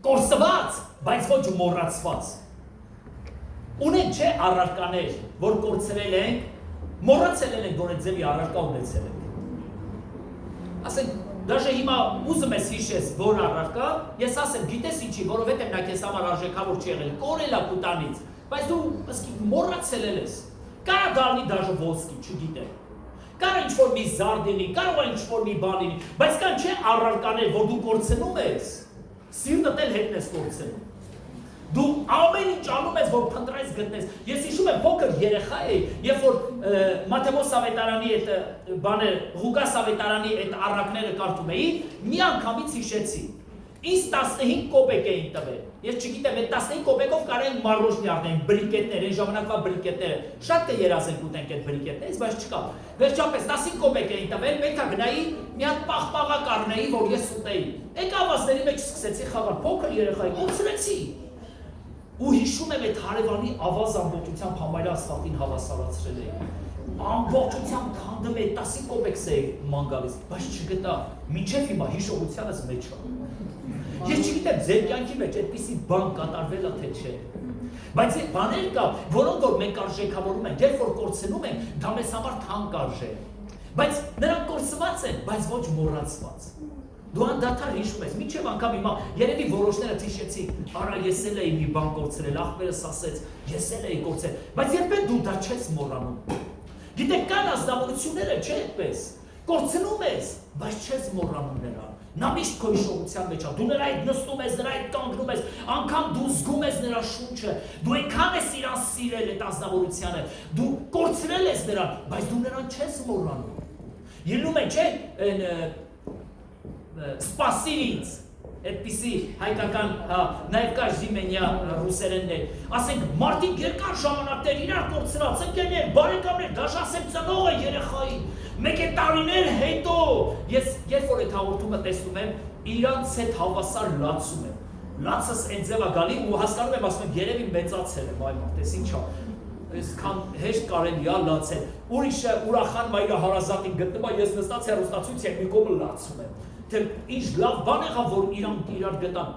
կորսված, բայց ոչ մոռացված։ Ունեն չէ առարկաներ, որ կորցրել ենք, մոռացել ենք, որ այդ ձևի առարկա ունեցել ենք։ Ասենք, դաժե հիմա ուզում ես հիշես, որ առարկա, ես ասեմ, գիտես ինչի, որովհետև նա քեզ համար արժեքավոր չի եղել, կորել է քուտանից, բայց դու մոռացել ես։ Կարա դառնի դաժե ոսկի, չգիտեմ։ Կարող ինչ-որ մի զարդ լինի, կարող է ինչ-որ մի բան լինի, բայց կան չէ առարկաներ, որ դու կորցնում ես, սիրտդ էլ հետն ես կորցնում։ Դու ամեն ինչ անում ես, որ փնտրես գտնես։ Ես հիշում եմ փոքր երեխա էի, երբ որ Մատթեոս Ավետարանի այդ բանը, Ղուկաս Ավետարանի այդ առակները կարդում էի, մի անգամից հիշեցի։ Ինձ 15 կոպեկ էին տվել։ Ես չգիտեմ, այդ 15 կոպեկով կարող են մարոժնի առնել, բրիկետներ, այն ժամանակվա բրիկետները։ Շատ կերազենք ուտենք այդ բրիկետներից, բայց չկա։ Վերջապես 15 կոպեկ էին տվել, պետք է գնայի մի հատ պաղպաղակ առնեի, որ ես ուտեի։ Եկավազների մեջ սկսեցի խաղալ, փոքր երեխայի, կորցրեցի։ Ու հիշում եմ այդ հարևանի ավազ ամբողջությամբ համարյա ասֆալտին հավասարացրել էի։ Ամբողջությամբ քանդում էի 15 կոպեկ էի ման գալիս, բայց չգտա, մինչև հիմա հիշողությանս մեջ է։ Ես չգիտեմ, ձեր կյանքի մեջ այդպիսի բան կատարվել է թե չէ։ Բայց այդ բաներ կա, որոնք որ մենք արժեքավորում ենք, երբ որ կորցնում ենք, դա մեզ համար թանկ արժե։ Բայց նրանք կորցված են, բայց ոչ մոռացված։ Դու անդադար հիշում ես, մինչև անգամ հիմա երևի որոշները հիշեցի, արա ես էլ էի մի բան կորցրել, ախպերս ասեց, ես էլ էի կորցրել, բայց երբեք դու դա չես մոռանում։ Գիտեք, կան ազնվորությունները չէ այդպես, կորցնում ես, բայց չես մոռանում նրան։ Նա միշտ քո հիշողության մեջ է, դու նրա հետ նստում ես, նրա հետ կանգնում ես, անգամ դու զգում ես նրա շունչը, դու այնքան ես իրան սիրել այդ ազնվորությանը, դու կորցրել ես նրան, բայց դու նրան չես մոռանում։ Ելնում է, չէ, սպասիր ինձ, այդպիսի հայկական, նաև կա ժիմենյա ռուսերեններ, ասենք մարդիկ երկար ժամանակներ իրար կորցրած, ընկերներ, բարեկամներ, դաշ ասեմ ծնող է երեխային, մեկ է տարիներ հետո, ես երբ որ այդ հաղորդումը տեսնում եմ, իրանց հետ հավասար լացում եմ, լացս այն ձև է գալի ու հասկանում եմ, ասում եմ, երևի մեծացել եմ, այ մոտ, ես ինչա, այսքան հեշտ կարելի է լացել, ուրիշը ուրախան մայրը հարազատին գտնում է, ես նստած հեռուստացույց եմ մի կողմը լացում եմ, թե ինչ լավ բան եղավ, որ իրանք իրար գտան,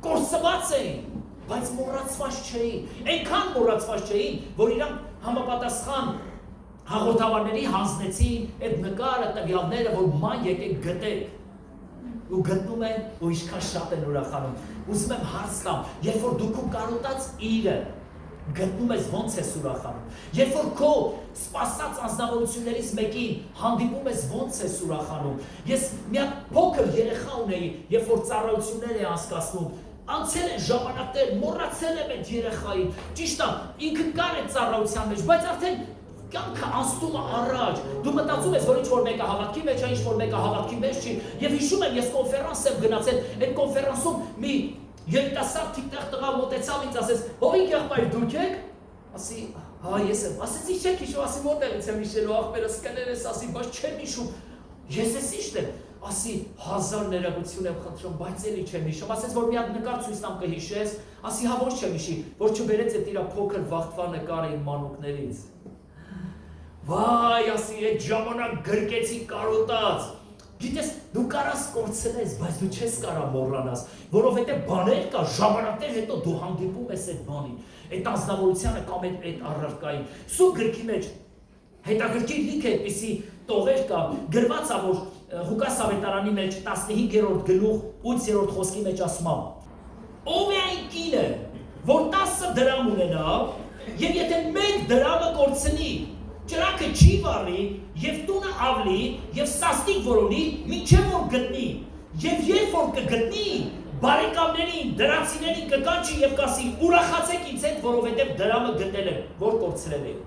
կորսված էին, բայց մոռացված չէին, այնքան մոռացված չէին, որ իրանք համապատասխան հաղորդավարների հանձնեցին այդ նկարը, տվյալները, որ ման եկեք գտեք ու գտնում են ու ինչքան շատ են ուրախանում, ուզում եմ հարց տամ, երբ որ դու քո կարոտած իրը գտնում ես ոնց ես ուրախանում, երբ որ քո սպասած անձնավորություններից մեկին հանդիպում ես ոնց ես ուրախանում, ես մի հատ փոքր երեխա ունեի, երբ որ ծառայություններ էի անցկացնում, անցել են ժամանակներ, մոռացել եմ այդ երեխային, ճիշտ է, ինքը կար այդ ծառայության մեջ, բայց արդեն կյանքը անցնում է առաջ, դու մտածում ես, որ ինչ-որ մեկը հավատքի մեջ է, ինչ-որ մեկը հավատքի մեջ չի, եւ հիշում եմ, ես կոնֆերանս եմ գնացել, այդ կոնֆերանսում մի երիտասարդ թիկտեղ տղա մոտեցավ ինձ ասեց, «Հովիկ եղբայր դուք եք», ասի, «Հա ես եմ», ասեցի չեք հիշում, ասի մոտեղից եմ հիշելու, ախպերս կներես, ասի, բայց չեմ հիշում, ես ես իշտ եմ, ասի 1000 ներողություն եմ խնդրում, բայց էլի չեմ հիշում, ասեց, որ մի հատ նկար ցույց տամ կհիշես, ասի, հա ոչ չեմ հիշի, որ չբերեց այդ իր փոքր վաղտվա նկարը իմ մանուկներից։ Վայ, ասի, այդ ժամանակ գրկեցի կարոտած, գիտես, դու կարաս կորցնես, բայց դու չես կարա մոռանաս, որովհետև բաներ կա, ժամանակներ հետո դու հանդիպում ես այդ բանին, այդ անձնավորությանը կամ այդ առարկային, սու գրքի մեջ, հետաքրքիր լիք է այդպիսի տողեր կա, գրված է, որ Ղուկաս Ավետարանի մեջ 15-րդ գլուխ 8-րդ խոսքի մեջ ասում է, ով է այն կինը, որ 10 դրամ ունենա, եւ եթե 1 դրամը կորցնի, ճրակը չի վառի, եւ տունը ավլի, եւ սաստիկ որոնի, մինչեւ որ գտնի, եւ երբ որ կգտնի, բարեկամներին, դրացիներին կկանչի եւ կասի, ուրախացեք ինձ հետ, որովհետեւ դրամը գտել եմ, որ կորցրել եք։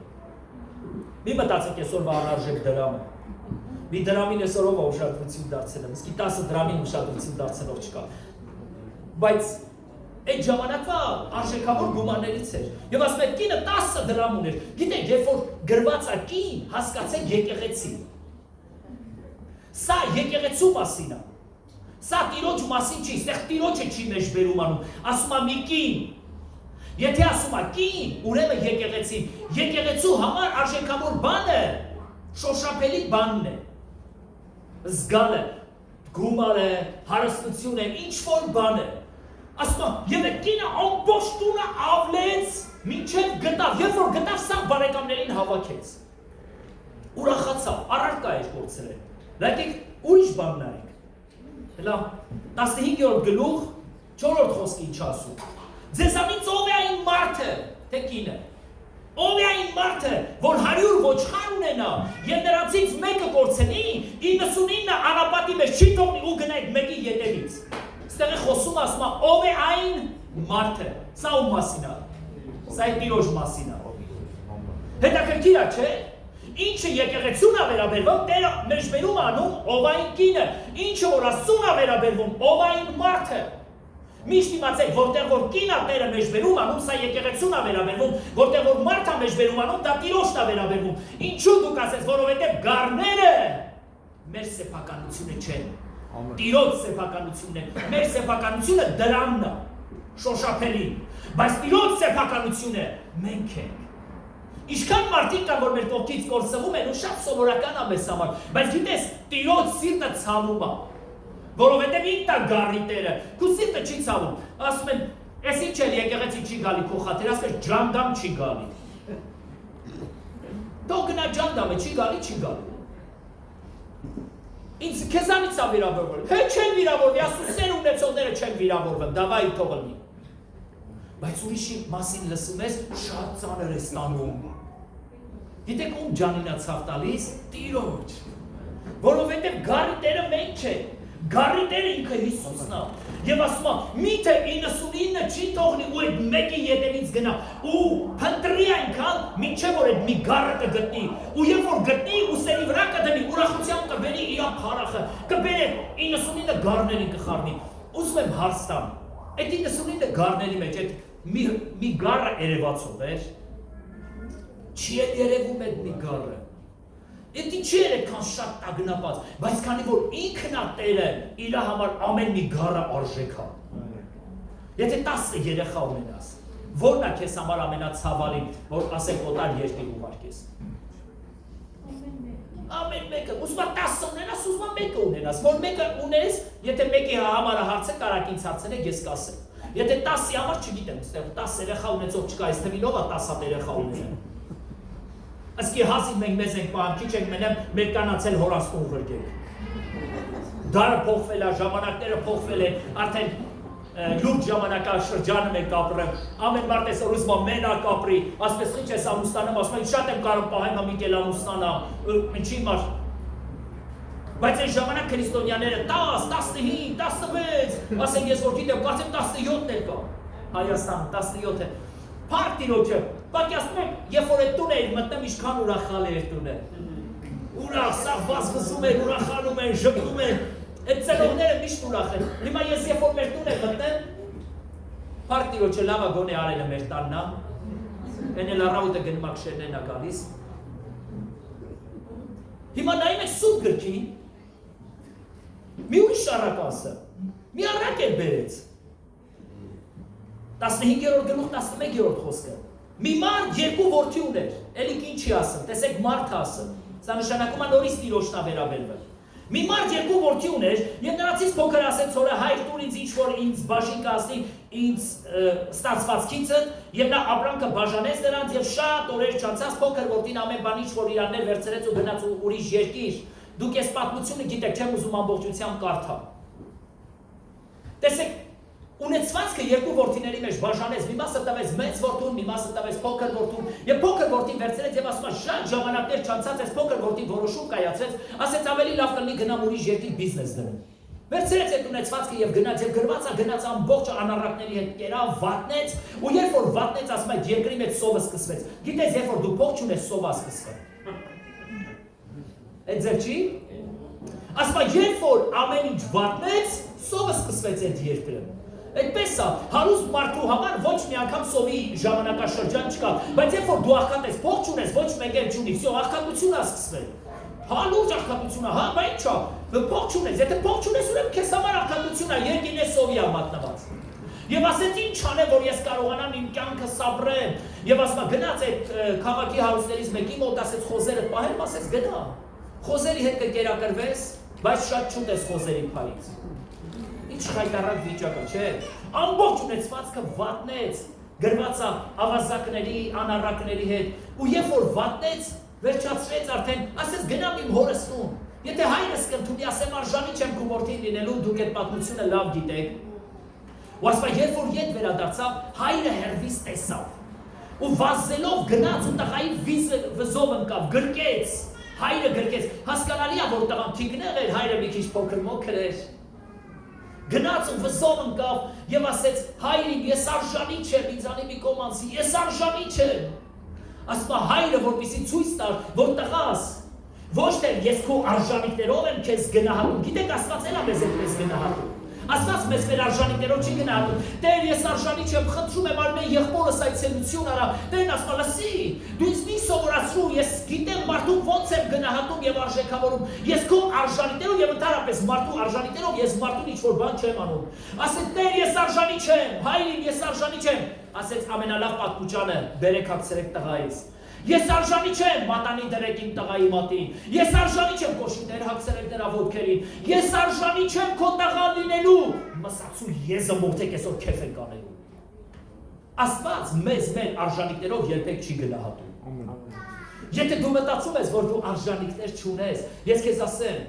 Մի մտածեք այսօրվա անարժեք դրամը։ Մի դրամին այսօրով ուշադրություն դարձել եմ, իսկի 10 դրամին ուշադրություն դարձնող չկա։ Բայց այդ ժամանակվա արժեքավոր գումարներից էր։ Եվ ասում եք կինը 10 դրամ ուներ։ Գիտեք, երբ որ գրված է կին, հասկացեք եկեղեցի։ Սա եկեղեցու մասին է։ Սա տիրոջ մասին չի, այստեղ տիրոջը չի մեջ բերում անում։ Ասում է մի կին։ Եթե ասում է կին, ուրեմն եկեղեցի։ Եկեղեցու համար արժեքավոր բանը շոշափելի բանն է։ Զգալը, գումարը, հարստությունը, ինչ որ բան է։ Ասում է, եւ այդ կինը ամբողջ տունը ավլեց, մինչեւ գտավ, երբ որ գտավ, սա բարեկամներին հավաքեց։ Ուրախացավ, առարկա էր կորցրել։ Լայքեք ուրիշ բան նայեք։ Հələ 15-րդ գլուխ 4-րդ խոսքը ինչ ասում։ Ձեզանից ով է այն մարդը, թե կինը։ Ով է այն մարդը, որ 100 ոչխար ունենա, եւ նրանցից մեկը կորցնի, 99 անապատի մեջ չի թողնի ու գնա այդ մեկի ետևից։ Ստեղ է խոսում, ասում է, ով է այն մարդը։ Սա ում մասին է։ Սա է Տիրոջ մասին է։ Հետաքրքիր է, չէ՞։ Ինչը եկեղեցուն է վերաբերվում, Տերը մեջբերում անում ով այն կինը, ինչը որ Աստծուն է վերաբերվում, ով այն մարդը։ Միշտ իմացեք, որտեղ որ կինը Տերը մեջբերում անում, սա եկեղեցուն է վերաբերվում, որտեղ որ մարդը մեջբերում անում, դա Տիրոջն է վերաբերվում։ Ինչու դուք ասես, որովհետև գառները մեր սեփականությունը չեն։ Տիրոջ սեփականությունն է։ Մեր սեփականությունը դրանն է, շոշափելին, բայց Տիրոջ սեփականությունը մենք ենք։ Ինչքան մարդիկ կան, որ մեր կողքից կորսվում են ու շատ սովորական է մեզ համար, բայց գիտես, Տիրոջ սիրտը ցավում է, որովհետև ինքն է գառի Տերը, քո սիրտը չի ցավում, ասում են, «Էս ինչ էլ եկեղեցի չի գալի քո խաթեր», ասում են, «Ջանդամ չի գալի»։ Թող գնա ջանդամը, չի գալի, չի գալի։ Ինձ քեզանից է վիրավորվել, հետ չեն վիրավորվի, ասում սեր ունեցողները չեն վիրավորվել, դավայի թող լինի։ Բայց ուրիշի մասին լսում ես, շատ ծանր է ստանում։ Գիտեք ում ջանինա ցավ տալիս, Տիրոջ, որովհետև գառի Տերը մենք չէ, գառի Տերը ինքը Հիսուսն է, եւ ասում է, միթե 99 չի թողնի ու այդ մեկի ետևից գնա, ու փնտրի այնքան, մինչև որ այդ մի գառը կգտնի, ու երբ որ գտնի ու սերի վրա կդնի, ուրախությամբ կբերի իր փարախը, կբերի 99 գառներին կխառնի։ Ուզում եմ հարց տամ, այդ 99 գառների մեջ այդ մի գառը երևացող էր, չի էլ երևում այդ մի գառը, այդ ինչի էր այդքան շատ տագնապած, բայց քանի որ ինքն է Տերը իր համար ամեն մի գառը արժեք է։ Եթե 10 երեխա ունենաս, որն է քեզ համար ամենացավալին, որ ասենք օտար երկիր ուղարկես։ Ամեն մեկը, ուզում է 10 ունենաս, ուզում է մեկը ունենաս, որ մեկը ունես, եթե մեկի համար հարցը կարակ ինձ հարցնեք, ես կասեմ։ Եթե 10-ի համար չգիտեմ, ստեղ 10 երեխա ունեցող չկա, այս թվին ով է 10 երեխա ունենա։ Ասկի հասին մենք մեզ ենք պահան, քիչ ենք մենեմ, մեր կանացել հորաստուն վրգեք։ Դարը փոխվել է, ժամանակները փոխվել են, արդեն լուրջ ժամանակաշրջանը մենք ապրում, ամեն մարդ այսօր ուզում է մենակ ապրի, ասպես ինչ ես ամուսնանում, ասում են շատ եմ կարող պահեմ միկել ամուսնանա, ինչի մար։ Բայց այն ժամանակ քրիստոնյաները 10, 15, 16, ասենք ես որ գիտեմ, կարծեմ 17-ն էլ կա, Հայաստանը 17 է, փառք Տիրոջը, պատկերացնում եք, երբ որ այդ տուն էիր մտնում, ինչքան ուրախալ էր տունը, ուրախ, սաղ վազվզում էր, ուրախանում են, ժպտում են, այդ ծնողները միշտ ուրախ են, հիմա ես երբ որ մեր տուն է մտնեմ, փառք Տիրոջը լավա գոնե արելը մեր տանն է, այն էլ առավոտը գնում ակշերներն է գալիս, հիմա նայում եք սուրբ գրքին, մի ուրիշ առակասը, մի առակ էլ բերեց, 15-րդ գլուխ 11-րդ խոսքը, մի մարդ երկու որդի ուներ, էլի ինչ չի ասում, տեսեք մարդ ասում, սա նշանակում է նորից Տիրոջն է վերաբերվել, մի մարդ երկու որդի ուներ, եւ նրանցից փոքր ասեց հորը հայր տուր ինձ ինչ որ ինձ բաժին կասնի ինձ ստացվածքիցը եւ նա ապրանքը բաժանեց նրանց եւ շատ օրեր չանցած փոքր որդին ամեն բան ինչ որ իրաններ վերցրեց ու գնաց ուրիշ երկիր, դուք այս պատմությունը գիտեք, չեմ ուզում ամբողջությամբ կարդալ։ Տեսեք, ունեցվածքը երկու որդիների մեջ բաժանեց, մի մասը տվեց մեծ որդուն, մի մասը տվեց փոքր որդուն, եւ փոքր որդին վերցրեց եւ ասում է շատ ժամանակներ չանցած այս փոքր որդին որոշում կայացրեց, ասեց ավելի լավ կլինի գնամ ուրիշ երկիր բիզնես դնեմ։ Վերցրեց այդ ունեցվածքը եւ գնաց եւ գնաց ամբողջ անառակների հետ կերավ, վատնեց, ու երբ որ վատնեց, ասում է երկրի մեջ սովը սկսվեց։ Գիտես, երբ որ դու փող չունես, սովա սկսվում։ Այդ ձեր չի։ Ասում է երբ որ ամեն ինչ վատնեց, սովը սկսվեց այդ երկրը։ Այդպես է, հարուստ մարդու համար ոչ մի անգամ սովի ժամանակաշրջան չկա, բայց երբ որ դու աղքատես, փող չունես, ոչ մեկ էլ չունի, всё, աղքատություն է սկսվել։ Հա լուրջ աղքատություն է, հա, բա ի՞նչ է, փող չունես, եթե փող չունես, ուրեմն քեզ համար աղքատություն է, երկինը սովի է մատնված։ Եվ ասեց ինչ անեմ, որ ես կարողանամ իմ կյանքը սաբրեմ, եւ ասում է գնաց այդ քաղաքի հարուստներից մեկի մոտ, ասեց խոզերը պահեմ, ասեց գնա։ Խոզերի հետ կկերակրվես, բայց շատ չուտես խոզերի փայից։ Ինչ խայտարակ վիճակը, չէ։ Ամբողջ ունեցվածքը վատնեց, գրված է ավազակների, անառակների հետ, ու երբ որ վատնեց, վերջացրեց արդեն, ասեց գնամ իմ հորս տուն։ Եթե հայրս կընդունի, ասեմ արժանի չեմ քո որդին լինելու, դուք այդ պատմությունը լավ գիտեք։ Ու ասում երբ որ ետ վերադարձավ, հայրը հերվից տեսավ։ Ու վազելով գնաց ու տղայի վզով ընկավ, գրկեց։ Հայրը գրկեց, հասկանալի է, որ տղան թիկնեղ էր, հայրը մի քիչ փոքր մոքր էր։ Գնաց ու վզով ընկավ եւ ասեց. հայրին, ես արժանի չեմ, ինձանի մի կոմանցի, ես արժանի չեմ։ Ասում հայրը, որպեսզի ցույց տար, որ տղաս, ոչ թե ես քո արժանիքներով եմ քեզ գնահատում, գիտեք Աստված էլ է մեզ այդպես գնահատում։ Աստված մեզ մեր արժանիքներով չի գնահատում։ Տեր, ես արժանի չեմ, խնդրում եմ, արմեն եղբորս այցելություն արա։ Տերն ասում է, լսի, դու ինձ մի սովորացրու, ես գիտեմ մարդու ոնց եմ գնահատում եւ արժեքավորում։ Ես քո արժանիքներով եւ ընդհանրապես մարդու արժանիքներով ես մարդուն ինչ-որ բան չեմ անում։ Ասեց, Տեր, ես արժանի չեմ, հայրին, ես արժանի չեմ։ Ասեց ամենալավ պատմուճանը, բերեք հագցրեք տղայից։ Ես արժանի չեմ, մատանի դրեք իմ տղայի մատին։ Ես արժանի չեմ, կոշիկներ հագցրեք նրա ոտքերին։ Ես արժանի չեմ քո տղան լինելու։ Մսացու եզը մորթեք այսօր քեֆ ենք անելու։ Աստված մեզ մեր արժանիքներով երբեք չի գնահատում։ Եթե դու մտածում ես, որ դու արժանիքներ չունես, ես քեզ ասեմ,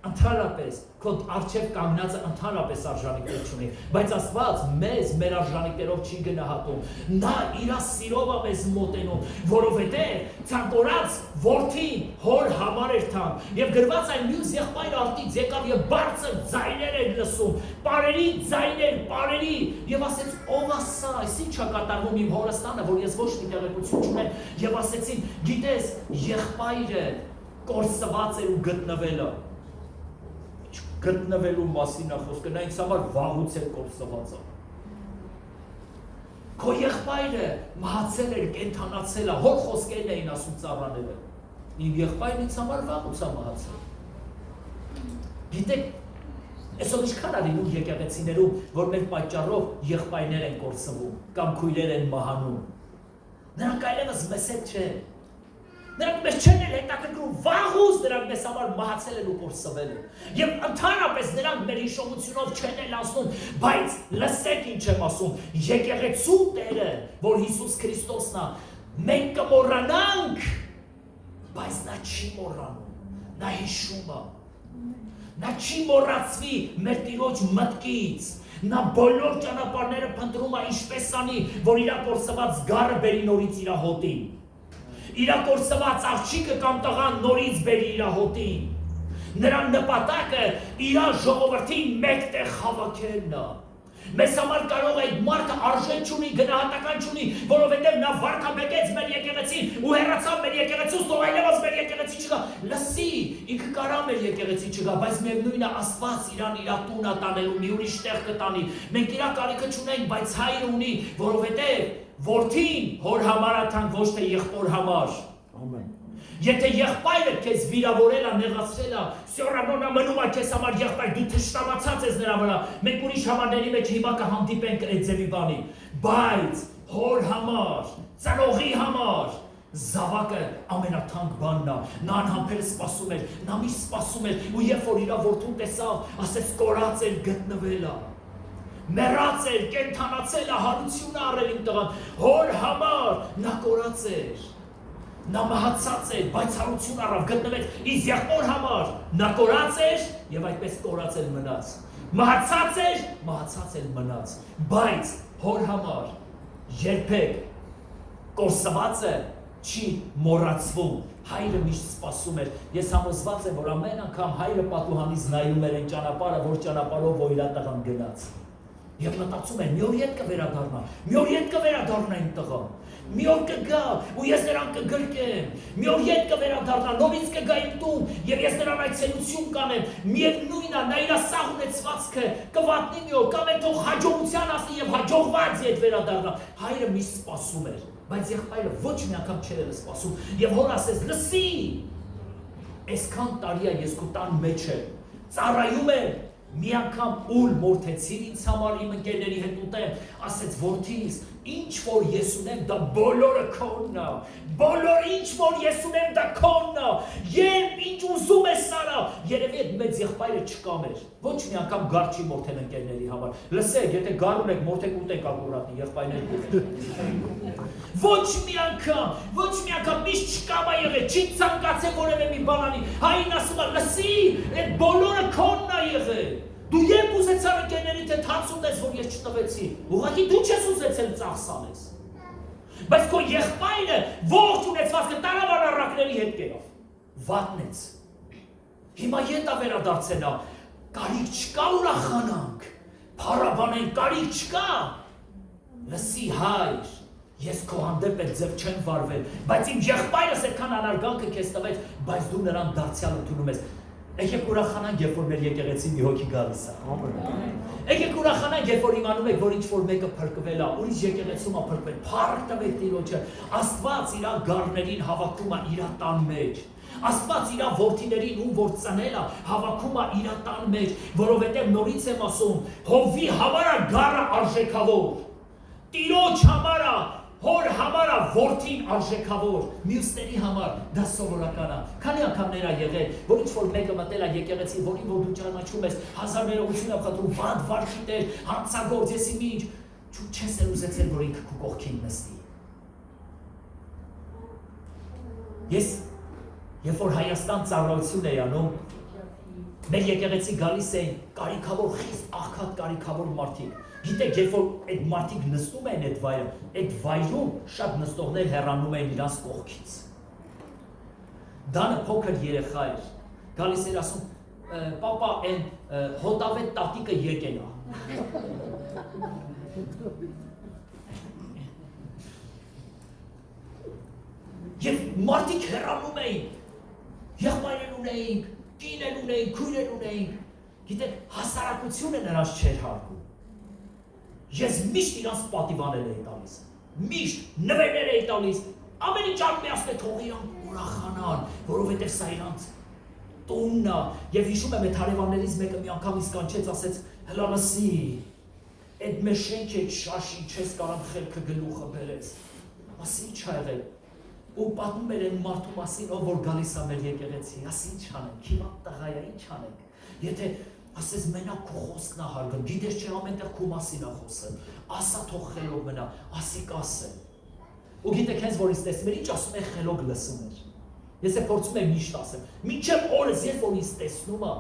ընդհանրապես քո առջև կանգնածը ընդհանրապես արժանիքներ չունի, բայց Աստված մեզ մեր արժանիքներով չի գնահատում։ Նա իր սիրով է մեզ մոտենում, որովհետև ցանկորած որդին հոր համար էր թան, եւ գրված այն մյուս եղբայրը արտից եկավ եւ բարձր ձայներ էր լսում, պարերի ձայներ, պարերի, եւ ասեց ով է սա, այս ի՞նչ է կատարվում իմ հորստանը, որ ես ոչ մի տեղեկություն չունեմ, եւ ասեցին, գիտես, եղբայրը կորսված է ու գտնվել է։ Գտնվելու մասին է խոսքը, նա ինձ համար վաղուց էր կորսված է։ Քո եղբայրը մահացել էր, կենդանացել է, հոր խոսքերն էին ասում ծառաները։ Իմ եղբայրն ինձ համար վաղուց է մահացել։ Գիտեք, այսօր ինչքան է լինում եկեղեցիներում, որ մեր պատճառով եղբայրներ են կորսվում կամ քույրեր են մահանում։ Նրանք այլևս մեզ հետ չեն։ Նրանք մեզ չեն էլ հետաքրքրում, վաղուց նրանք մեզ համար մահացել են ու կորսվել են։ Եվ ընդհանրապես նրանք մեր հիշողությունով չեն էլ ասում, բայց լսեք ինչ եմ ասում, եկեղեցու Տերը, որ Հիսուս Քրիստոսն է, մենք կմոռանանք, բայց նա չի մոռանում, նա հիշում է։ Նա չի մոռացվի մեր Տիրոջ մտքից։ Նա բոլոր ճանապարհները փնտրում է ինչպես անի, որ իր կորսված գառը բերի նորից իր հոտին։ Իր կորսված աղջիկը կամ տղան նորից բերի իր հոտին։ Նրա նպատակը իր ժողովրդին մեկտեղ հավաքելն է։ Մեզ համար կարող է այդ մարդը արժեն չունի, գնահատական չունի, որովհետև նա վարքաբեկեց մեր եկեղեցին ու հեռացավ մեր եկեղեցուց, թող այլևս մեր եկեղեցի չկա։ Լսի, ինքը կարա մեր եկեղեցի չկա, բայց միևնույն է Աստված իրան իր տունը տանելու, մի ուրիշ տեղ կտանի։ Մենք իր կարիքը չունենք, բայց հայրը ունի, որովհետև որդին հոր համար է թանկ, ոչ թե եղբոր համար։ Ամեն։ Եթե եղբայրը քեզ վիրավորել է, նեղացրել է, սյորանոնա մնում է քեզ համար եղբայր, դու թշնամացած ես նրա վրա, մենք ուրիշ համարների մեջ հիմա կհանդիպենք այդ ձևի բանի, բայց հոր համար, ծնողի համար, զավակը ամենաթանկ բանն է, նա անհամբեր սպասում էր, նա միշտ սպասում էր, ու երբ որ իր որդուն տեսավ, ասեց կորած էր, գտնվել է, մեռած էր, կենդանացել է, հարություն է առել իմ տղան, հոր համար նա կորած էր։ Նա մահացած էր, բայց հարություն առավ, գտնվեց իր եղբոր համար, նա կորած էր եւ այդպես կորած էր մնաց։ Մահացած էր մնաց, բայց հոր համար երբեք կորսվածը չի մոռացվում։ Հայրը միշտ սպասում էր։ Ես համոզված եմ, որ ամեն անգամ հայրը պատուհանից նայում էր այն ճանապարհը, որ ճանապարհով որ իր տղան գնաց։ Եվ մտածում եմ, մի օր ետ կվերադառնա, մի օր ետ կվերադառնա իմ տղան։ Մի օր կգա ու ես նրան կգրկեմ, մի օր ետ կվերադառնա, նորից կգա իմ տուն եւ ես նրան այցելություն կանեմ, միևնույնն է, նա իր սաղ ունեցվածքը կվատնի մի օր, կամ էլ թող հաջողության ասի եւ հաջողված ետ վերադառնա։ Հայրը միշտ սպասում էր, բայց եղբայրը ոչ մի անգամ չէր սպասում եւ հոր ասեց. լսի, այսքան տարի է ես քո տան մեջ եմ, ծառայում եմ, մի անգամ ուլ մորթեցիր ինձ համար իմ ընկերների հետ ուտեմ, ասեց որդիս, ինչ որ ես ունեմ դա բոլորը քոնն է, բոլոր ինչ որ ես ունեմ դա քոնն է, երբ ինչ ուզում ես արա, երևի այդ մեծ եղբայրը չկամեր, ոչ մի անգամ գար չի մորթել ընկերների համար, լսեք, եթե գար ունեք մորթեք ուտեք ակուրատնի եղբայրների ոչ մի անգամ միշտ չկամա եղել, չի ցանկացել որևէ մի բան անի, հային ասում է, լսի, այդ բոլորը քոնն է եղել, դու երբ ուզեցար ընկերներիդ հետ հաց ուտես, որ ես չտվեցի, ուղղակի դու չես ուզեցել ծախս անես, բայց քո եղբայրը ողջ ունեցվածքը տարավ առարակների հետ կերավ, վատնեց, հիմա ետ է վերադարձել, կարիք չկա ուրախանանք, փառաբանենք կարիք չկա, լսի հայր, ես քո հանդեպ այդ ձև չեմ վարվել, բայց իմ եղբայրս այդքան անարգանքը քեզ տվեց, բայց դու նրան դարձյալ ընդունում ես, եկեք ուրախանանք, երբ որ մեր եկեղեցի մի հոգի գալիս է, եկեք ուրախանանք, երբ որ իմանում եք, որ ինչ-որ մեկը փրկվել է, ուրիշ եկեղեցում է փրկվել, փառք տվեք Տիրոջը, Աստված իր գառներին հավաքում է իր տան մեջ, Աստված իր որդիներին ում որ ծնել է, հավաքում է իր տան մեջ, որովհետև նորից եմ ասում, Հովվի համար է գառը արժեքավոր, Տիրոջ համար է, հոր համար է որդին արժեքավոր, մյուսների համար դա սովորական է, քանի անգամներ է եղել, որ ինչ-որ մեկը մտել է եկեղեցի, որին որ դու ճանաչում ես, հազար ներողություն է խնդրում, վատ վարքի տեր, հանցագործ, եսի մի ինչ, չես էլ ուզեցել, որ ինքը քո կողքին նստի։ Ես, երբ որ Հայաստան ծառայություն էի անում, մեր եկեղեցի գալիս էին կարիքավոր, խիստ աղքատ կարիքավոր մարդիկ, գիտեք, երբ որ այդ մարդիկ նստում են այդ վայրում, շատ նստողներ հեռանում են իրանց կողքից։ Դանը փոքր երեխա էր, գալիս էր ասում, պապա, այն հոտավետ տատիկը եկել է։ Եվ մարդիկ հեռանում էին, եղբայրեր ունեինք, կիներ ունեինք, քույրեր ունեինք, գիտեք, հասարակությունը նրանց չէր հարգում։ Ես միշտ իրանց պատիվանել էի տալիս, միշտ նվերներ էի տալիս, ամեն ինչ անում է ասում է թող իրանք ուրախանան, որովհետև սա իրանց տունն է, եւ հիշում եմ այդ հարևաններից մեկը մի անգամ իսկանչեց, ասեց, հլա լսի, այդ մեր շենքի այդ շաշի չես կարամ խելքը գլուխը բերեց, ասի ինչ ա եղել, ու պատմում էր այն մարդու մասին, ով որ գալիս է մեր եկեղեցի, ասի ինչ անենք, հիմա տղա է, ինչ անենք, եթե ասես մենակ քո խոսքն է հարգում, գիտես չէ ամենտեղ քո մասին է խոսել, ասա թող խելոք մնա, ասի կասել։ Ու գիտեք հենց որ ինձ տեսնում էր, ինչ ասում է խելոք լսում էր։ Ես է փորձում եմ միշտ ասեմ, մինչև օրս երբ որ ինձ տեսնում է,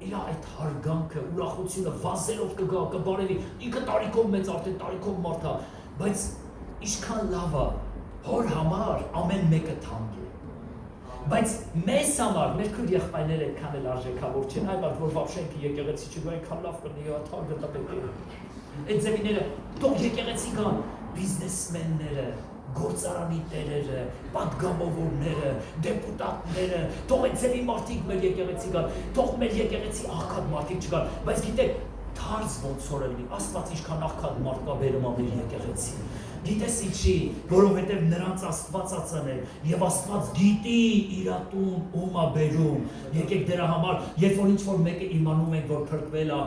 իր այդ հարգանքը, ուրախությունը վազելով կգա, կբարևի, ինքը տարիքով մեծ արդեն տարիքով մարդ է, բայց ինչքան լավ է, հոր համար ամեն մեկը թանկ է։ Բայց մեզ համար, մեր քույր եղբայրները այդքան էլ արժեքավոր չեն, այլ մարդ որ վաբշենքը եկեղեցի չգա, այնքան լավ կլինի, թարգը տպեք է։ Այդ ձևիները, թող եկեղեցի գան, բիզնեսմենները, գործարանի տերերը, պատգամավորները, դեպուտատները, թող այդ ձևի մարդիկ մեր եկեղեցի գան, թող մեր եկեղեցի աղքատ մարդիկ չգան, բայց գիտեք, թարս ոնց որ լինի, Աստված ինչքան աղքատ մարդ կա բերում ա մեր եկեղեցի։ Գիտես ինչի, որովհետև նրանց Աստվածածն է, և Աստված գիտի իր տուն ում ա բերում, եկեք դրա համար, երբ որ ինչ-որ մեկը իմանում ենք, որ փրկվել ա,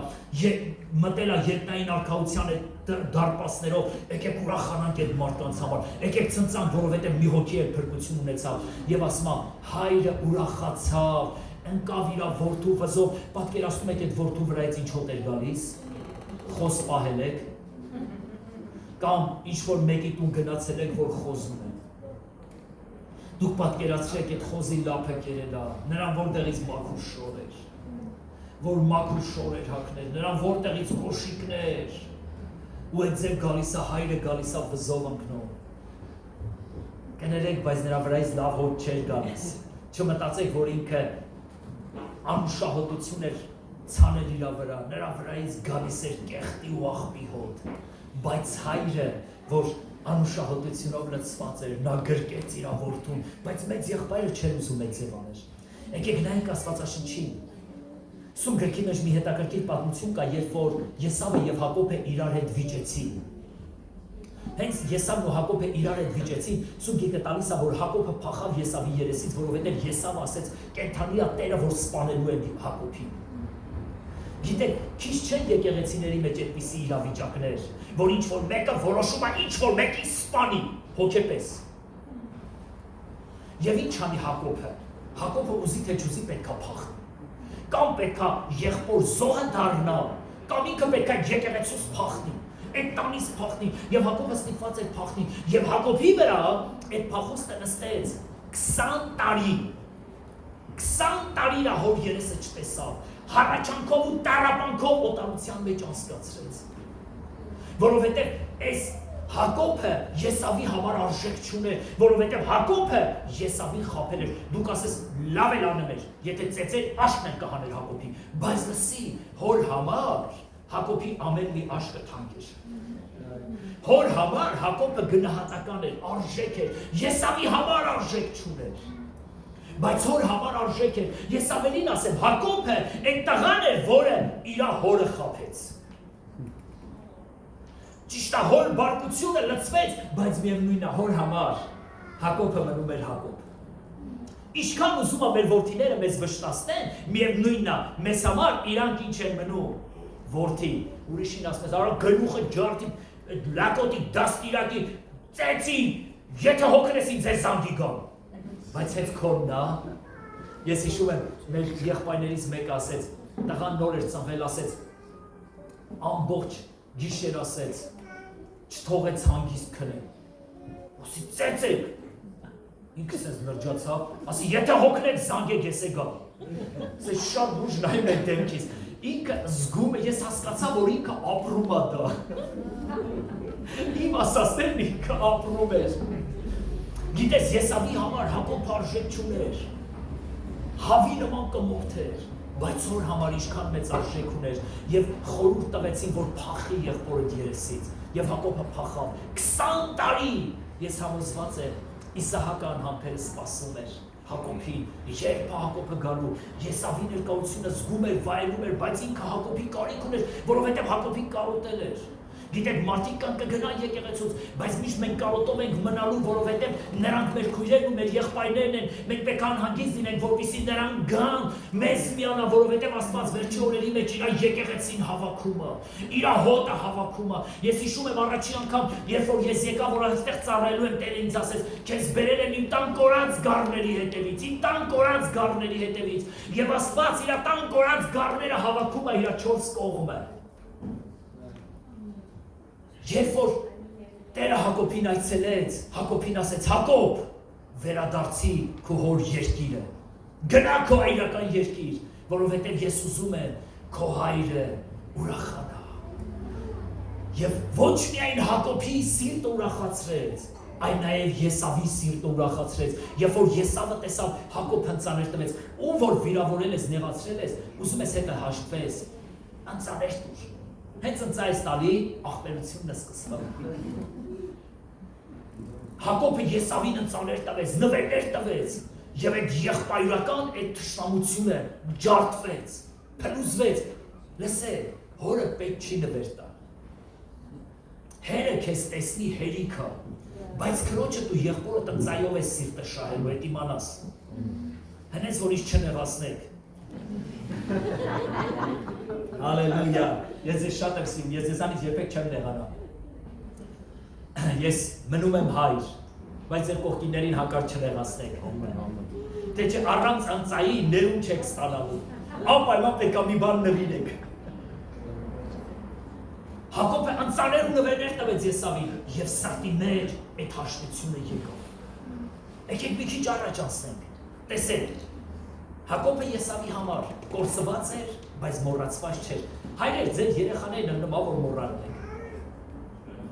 մտել ա երկնային արքայության այդ դարպասներով, եկեք ուրախանանք այդ մարդկանց համար, եկեք ցնծանք, որովհետև մի հոգի էլ փրկություն ունեցավ, և ասում ա, հայրը ուրախացավ, ընկավ իր որդու վզով, պատկերացնում եք այդ որդու վրայից ինչ հոտ էր գալիս, խոս պահել եք, կամ ինչ-որ մեկի տուն գնացել եք, որ խոզում են։ Դուք պատկերացրեք այդ խոզի լափը կերել է, նրան որտեղից մաքուր շոր էր, որ մաքուր շոր էր հագնել, նրան որտեղից կոշիկներ, ու այդ ձեր գալիս է, հայրը գալիս է վզով ընկնում։ Կներեք, բայց նրա վրայից լավ հոտ չէր գալիս, չմտածեք, որ ինքը անուշահոտություն էր ցանել իր վրա, նրա վրայից գալիս էր կեղտի ու աղբի հոտ, բայց հայրը, որ անուշահոտությունով լցված էր, նա գրկեց իր որդուն, բայց մեծ եղբայրը չէր ուզում այդ ձև աներ։ Եկեք նայենք Աստվածաշնչին։ Սուրբ գրքի մեջ մի հետաքրքիր պատմություն կա, երբ որ Եսավը եւ Հակոբը իրար հետ վիճեցին։ Հենց Եսավն ու Հակոբը իրար հետ վիճեցին, Սուրբ գիրքը տալիս է, որ Հակոբը փախավ Եսավի երեսից, որովհետև Եսավը ասեց, կենդանի է Տերը, որ սպանելու է Հակոբին։ Գիտեք, քիչ չեն եկեղեցիների մեջ այդպիսի իրավիճակներ, որ ինչ-որ մեկը որոշում է ինչ-որ մեկի սպանի, հոգեպես։ Եվ ինչ անի Հակոբը։ Հակոբը ուզի թե չուզի պետքա փախնի։ Կամ պետքա եղբոր զոհը դառնա, կամ ինքը պետքա եկեղեցուց փախնի, այդ տանից փախնի, եւ Հակոբը ստիպված էր փախնի, եւ Հակոբի վրա այդ փախուստը նստեց 20 տարի։ 20 տարի իր հոր երեսը չտեսավ, հառաչանքով ու տառապանքով օտարության մեջ անցկացրեց։ Որովհետև այս Հակոբը Եսավի համար արժեք չուներ, որովհետև Հակոբը Եսավին խաբել էր։ Դուք ասես լավ էլ անել էր, եթե ծեծեր աշկն են կհաներ Հակոբի, բայց լսի, հոր համար Հակոբի ամեն մի աշկը թանկ էր։ Հոր համար Հակոբը գնահատական էր, արժեք էր, Եսավի համար արժեք չուներ։ Բայց հոր համար արժեք էր, ես ավելին ասեմ, Հակոբը այդ տղան էր, որը իր հորը խաբեց։ Ճիշտ է, հոր բարկությունը լցվեց, բայց միևնույնն է, հոր համար Հակոբը մնում էր Հակոբ։ Ինչքան ուզում է մեր որդիները մեզ վշտացնեն, միևնույնն է, մեզ համար իրանք ինչ են մնում, որդի, ուրիշին ասում ես, արա գլուխը ջարդի, լակոտի, դաստիրակի, ծեցի, եթե հոգնեսին ձեզ զանգի գամ։ Բայց հետ քոնն է, ես հիշում եմ, մեր եղբայրներից մեկը ասեց, տղան նոր էր ծնվել, ասեց, ամբողջ գիշեր ասեց, չթողեց հանգիստ քնեմ, ասի ծեծեք, ինքս ես նրջացավ, ասի եթե հոգնեք զանգեք ես է գամ, ասեց շատ լուրջ նայում է դեմքիս, ինքը զգում է, ես հասկացա, որ ինքը ապրում է դա, իմ ասասներն ինքը ապրում էր, գիտես, Եսավի համար Հակոբ արժեք չուներ, հավի նման կմորթ էր, բայց հոր համար ինչքան մեծ արժեք ուներ և խորհուրդ տվեցին, որ փախի եղբորը երեսից և Հակոբը փախավ 20 տարի, ես համոզված եմ, Իսահակը անհամբերը սպասում էր Հակոբին, երբ Հակոբը գալու, Եսավի ներկայությունը զգում էր, վայելում էր, բայց ինքը Հակոբի կարիք ուներ, որովհետև Հակոբին կարոտել էր։ Գիտեք, մարդիկ կան կգնան եկեղեցուց, բայց միշտ մենք կարոտով ենք մնալու, որովհետև նրանք մեր քույրերն ու մեր եղբայրներն են, մենք պետք է անհանգիստ լինենք, որպեսզի նրանք գան, մեզ միանա, որովհետև Աստված վերջի օրերի մեջ իր եկեղեցին հավաքում է, իր հոտը հավաքում է։ Ես հիշում եմ առաջին անգամ, երբ որ ես եկա, որ այստեղ ծառայելու եմ, Տերը ինձ ասեց, քեզ բերել եմ իմ տան կորած գառների հետևից, իմ տան կորած գառների հետևից, եւ Աստված իր տան կորած գառները հավաքում է իր 4 կողմը։ Երբ որ Տերը Հակոբին այցելեց, Հակոբին ասեց, Հակոբ, վերադարձի քո հոր երկիրը, գնա քո հայրական երկիր, որովհետև ես ուզում եմ քո հայրը ուրախանա։ Եվ ոչ միայն Հակոբի սիրտը ուրախացրեց, այլ նաև Եսավի սիրտը ուրախացրեց, երբ որ Եսավը տեսավ Հակոբ հնծաներ տվեց, ում որ վիրավորել ես, նեղացրել ես, ուզում ես հետը հաշտվես, հնծաներ տուր։ Հենց ընծայս տալի, աղբերությունն է սկսվում։ Հակոբը Եսավին ընծաներ տվեց, նվերներ տվեց, և այդ եղբայրական այդ թշնամությունը ջարդվեց, փլուզվեց, լսե, հորը պետք չի նվեր տա։ Հերը քեզ տեսնի հերիքա, բայց քրոջը դու եղբորդ ընծայով ես սիրտը շահելու, էդ իմանաս։ Հնեց, որ իս չնեղացնեք։ Հալելույա, ես ես շատ եմ սիրում, ես ձեզանից երբեք չեմ նեղանա։ Ես մնում եմ հայր, բայց ձեր կողքիներին հակար չնեղացնեք։ Թե չէ առանց ընծայի ներում չեք ստանալու, անպայման պետք է մի բան նվիրեք։ Հակոբը ընծաներ ու նվերներ տվեց Եսավին, և սրտի մեջ այդ հաշտությունը եկավ։ Եկեք մի քիչ առաջ անցնենք, տեսեք, Հակոբը Եսավի համար կորսված էր, բայց մոռացված չէր։ Հայրեր, ձեր երեխաներն նման որ մոռանում եք։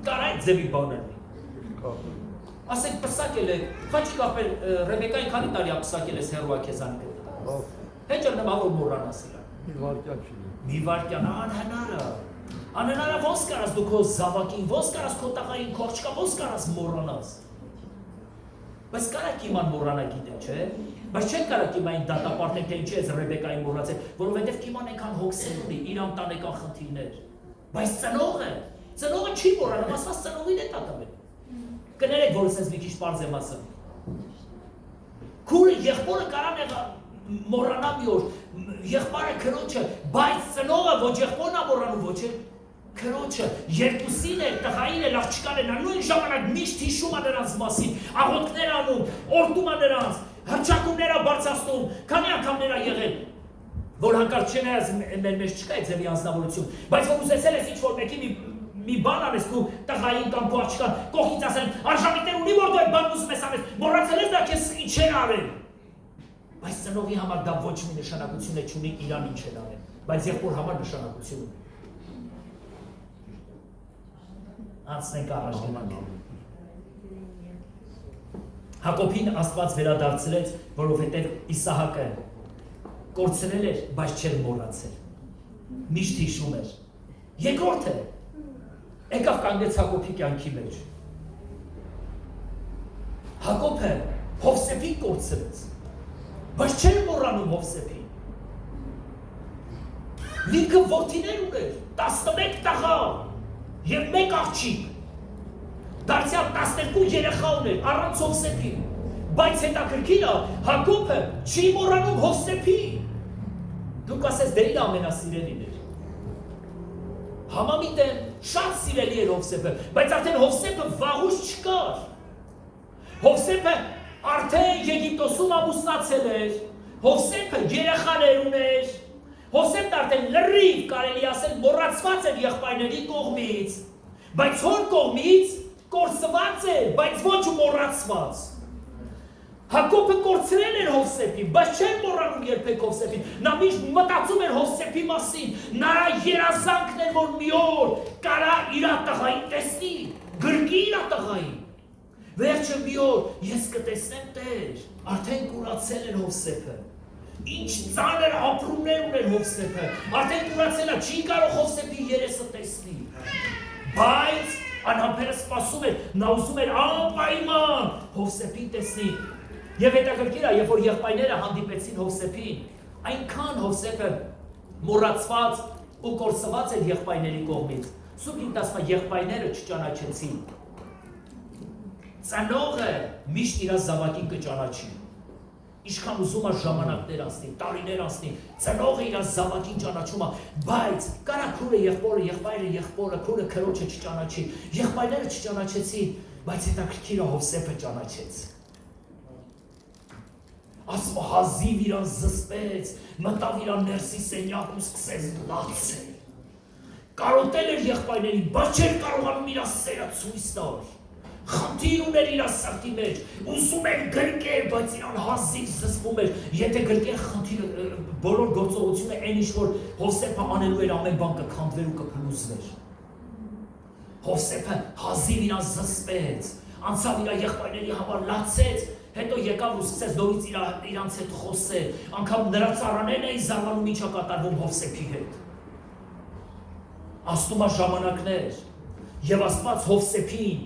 Կար այդ ձևի բաներ։ Ասենք պսակել է, խաչիկ ապեր Ռեբեկային քանի տարի պսակել ես հերուա քեզանի հետ։ Հեչ եմ նման որ մոռանաս իրան։ Մի վարկյան, անհնարը։ Անհնարը ոնց կարաս դու քո զավակին, ոնց կարաս քո տղային, քո աղջկա, ոնց կարաս մոռանաս։ Բայց կարակ իման մոռանա գիտեմ, չէ՞։ Բայց չեն կարակ իմային դատապարտենք, թե ինչի ես Ռեբեկային մոռացել, որովհետև կիման այնքան հոգսեր ունի, իր անտանեկան խնդիրներ։ Բայց ծնողը չի մոռանում, ասված ծնողին է տատվել։ Կներեք, որ ասենց մի քիչ պարզ եմ ասում։ Քուրը եղբորը կարան մոռանա մի օր, եղբայրը քրոջը, բայց ծնողը ոչ եղբորն է մոռանում, ոչ էլ քրոջը, երկուսին է, տղային է, աղջկան է, նույն ժամանակ միշտ հիշում է նրանց մասին, աղոթքներ անում, օրդում է նրանց, հռչակումներ է բարձրացնում, քանի անգամներ է եղել, որ հանկարծ չնայած մեր մեջ չկա այդ ձևի անձնավորություն, բայց որ ուզեցել ես ինչ-որ մեկի մի բան անես քո տղային կամ քո աղջկան կողքից ասեն արժանիտեր ունի որ դու այդ բանն ուզում ես անես մոռացել ես դա քեզ ինչ են արել բայց ծնողի համար դա ոչ մի նշանակություն չունի իրան ինչ են արել բայց եղբոր համար նշանակություն ունի անցնենք առաջ գնանք Հակոբին Աստված վերադարձրեց որովհետև Իսահակը կորցրել էր բայց չէր մոռացել միշտ հիշում էր երկրորդը եկավ կանգնեց Հակոբի կյանքի մեջ Հակոբը Հովսեփին կորցրեց բայց չէր մոռանում Հովսեփին լիքը որդիներ ուներ 11 տղա եւ 1 աղջիկ դարձյալ 12 երեխա ուներ առանց Հովսեփի բայց հետաքրքիրը Հակոբը չի մոռանում Հովսեփին դուք ասես դե իր ամենասիրելին էր Համամիտ է շատ սիրելի էր Հովսեփը, բայց արդեն Հովսեփը վաղուց չկար։ Հովսեփը արդեն Եգիպտոսում ամուսնացել էր, Հովսեփը երեխաներ ուներ, Հովսեփն արդեն լրիվ կարելի ասել մոռացված էր եղբայրների կողմից, բայց հոր կողմից կորսված էր, բայց ոչ մոռացված։ Հակոբը կորցրել էր Հովսեփին, բայց չէր մոռանում երբեք Հովսեփին։ Նա միշտ մտածում էր Հովսեփի մասին։ Նրա երազանքն էր, որ մի օր կարա իր տղային տեսնի, գրկի իր տղային։ Վերջը մի օր ես կտեսնեմ Տեր, արդեն կուրացել էր Հովսեփը։ Ինչ ծանր ապրումներ ուներ Հովսեփը։ Արդեն կուրացել է, չի կարող Հովսեփի երեսը տեսնի։ Բայց անհամբերը սպասում էր, նա ուզում էր անպայման Հովսեփին տեսնի։ Եվ հետաքրքիր է, երբ որ եղբայրները հանդիպեցին Հովսեփին, այնքան Հովսեփը մոռացված ու կորսված էր եղբայրների կողմից։ Սուրբ Գիրքն ասում է, եղբայրները չճանաչեցին։ Ծնողը միշտ իր զավակին կճանաչի։ Ինչքան ուզում է ժամանակներ անցնի, տարիներ անցնի, ծնողը իր զավակին ճանաչում է, բայց կարա քուրը եղբորը, եղբայրը եղբորը, քուրը քրոջը չճանաչի։ Եղբայրները չճանաչեցին, բայց հետաքրքիրը Հովսեփը ճանաչեց։ Ասում հազիվ իրան զսպեց, մտավ իրան ներսի սենյակ ու սկսեց լացել։ Կարոտել էր եղբայրներին, բայց չէր կարողանում իր սերը ցույց տալ։ Խնդիր ուներ իր սրտի մեջ, ուզում էր գրկել, բայց իրան հազիվ զսպում էր։ Եթե գրկեր խնդիրը բոլոր գործողությունը այն ինչ որ Հովսեփը անելու էր ամեն բան կքանդվեր ու կփլուզվեր։ Հովսեփը հազիվ իրան զսպեց, անցավ իր եղբայրների համար լացեց, հետո եկավ ու սկսեց նորից իրանց հետ խոսել, անգամ նրա ծառաներն էին զարմանում ինչա կատարվում Հովսեփի հետ։ Աստում է ժամանակներ, եւ Աստված Հովսեփին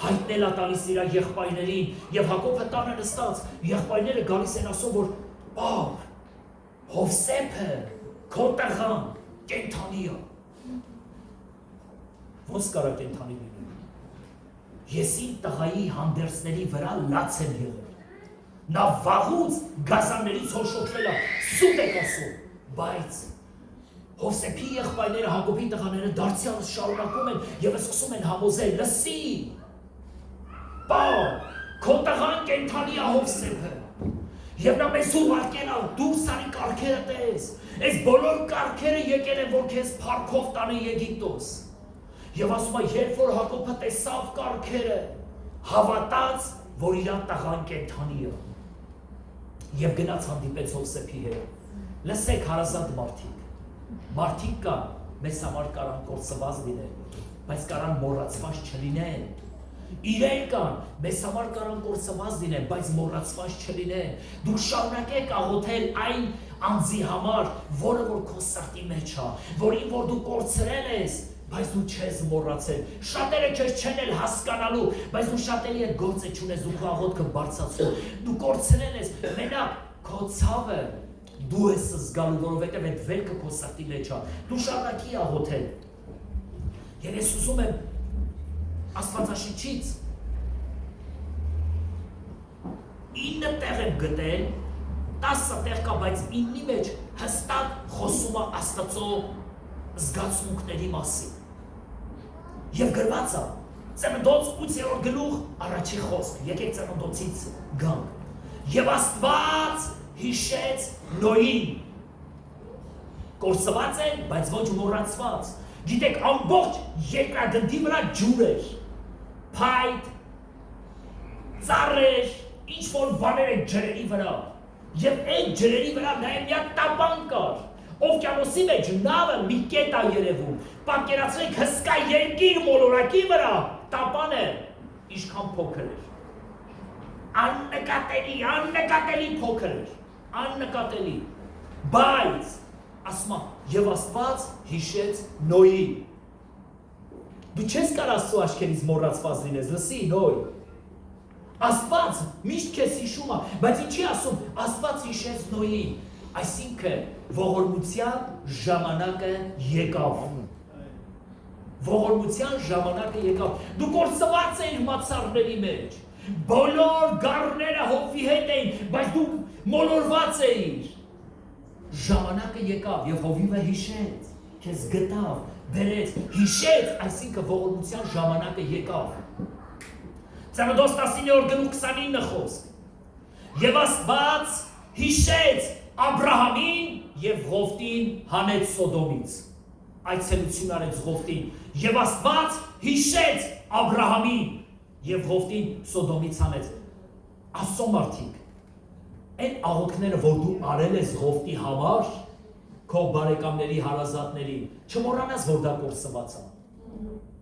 հայտնել է տալիս իր եղբայրներին, եւ Հակոբը տանը նստած, եղբայրները գալիս են ասում, որ «Պապ, Հովսեփը քո տղան կենդանի է»։ Ոնց կարա կենդանի լինել։ Ես իմ տղայի հանդերձների վրա լաց եմ եղել։ Նա վաղուց գազաններից հոշոտվել է, սուտ եք ասում, բայց Հովսեփի եղբայրները, Հակոբի տղաները դարձյալ շարունակում են եւ սկսում են համոզել, լսի, պապ, քո տղան կենդանի է Հովսեփը։ Եվ նա մեզ ուղարկել է, դուրս արի կարգերը տես, այս բոլոր կարգերը եկել են, որ քեզ փառքով տանի Եգիպտոս։ Եվ ասում է, երբ որ Հակոբը տեսավ կարգերը, հավատաց, որ իր տղան կենդանի է։ Եվ գնաց հանդիպեց Հովսեփի հետ։ Լսեք հարազատ մարդիկ կան, մեզ համար կարան կորսված լինեն, բայց կարան մոռացված չլինեն։ Իրեն կան, մեզ համար կարան կորսված լինեն, բայց մոռացված չլինեն։ Դուք շարունակեք աղոթել այն անձի համար, որը որ քո սրտի մեջ է, որին որ դու կորցրել ես, բայց դու չես մոռացել։ Շատերը քեզ չեն էլ հասկանալու, բայց դու շատերի հետ գործ չունես, դու քո աղոթքը բարձրացնում։ Դու կորցրել ես, մենակ քո ցավը դու ես զգալու, որովհետև այդ վերքը քո սրտի մեջ է։ Դու շարունակի աղոթել։ Եվ ես ուզում եմ Աստվածաշնչից 9 տեղ եմ գտել, 10 տեղ կա, բայց 9-ի մեջ հստակ խոսում է Աստծո զգացմունքների մասին։ Եվ գրված է Ծննդոց 8-րդ գլուխ առաջի խոսք, եկեք ծննդոցից գանք։ Եվ Աստված հիշեց Նոյին։ Կորսված են, բայց ոչ մոռացված։ Գիտեք, ամբողջ երկրագնդի վրա ջուր էր, փայտ, ծառեր, ինչ-որ բաներ են ջրերի վրա։ Եվ այդ ջրերի վրա նաև մի հատ տապան կար։ Օվկիանոսի մեջ նավը մի կետ է երևում։ Պատկերացրեք հսկա երկիր մոլորակի վրա տապանը ինչքան փոքր էր։ Աննկատելի փոքր էր, աննկատելի։ Բայց ասում է, եւ Աստված հիշեց Նոյին։ Դու չես կարող Աստծո աչքերից մոռացված լինես, լսի Նոյ։ Աստված միշտ քեզ հիշում է, բայց ինչի ասում, Աստված հիշեց Նոյին, այսինքն ողորմության ժամանակը եկավ։ Ողորմության ժամանակը եկավ։ Դու կորսված էիր մացառների մեջ։ Բոլոր գառները հովվի հետ էին, բայց դու մոլորված էիր։ Ժամանակը եկավ եւ հովիվը հիշեց, քեզ գտավ, բերեց, հիշեց, այսինքն ողորմության ժամանակը եկավ։ Ծննդոց 19-րդ գլուխ 29 խոսք։ Եվ Աստված հիշեց Աբրահամին եւ Ղովտին հանեց Սոդոմից։ Այցելություն արեց Ղովտին։ Եվ Աստված հիշեց Աբրահամին եւ Ղովտին Սոդոմից հանեց։ Աստծո մարդիկ, այն աղոթքները, որ դու արել ես Ղովտի համար, քո բարեկամների, հարազատների, չմոռանաս, որ դա կորսված է։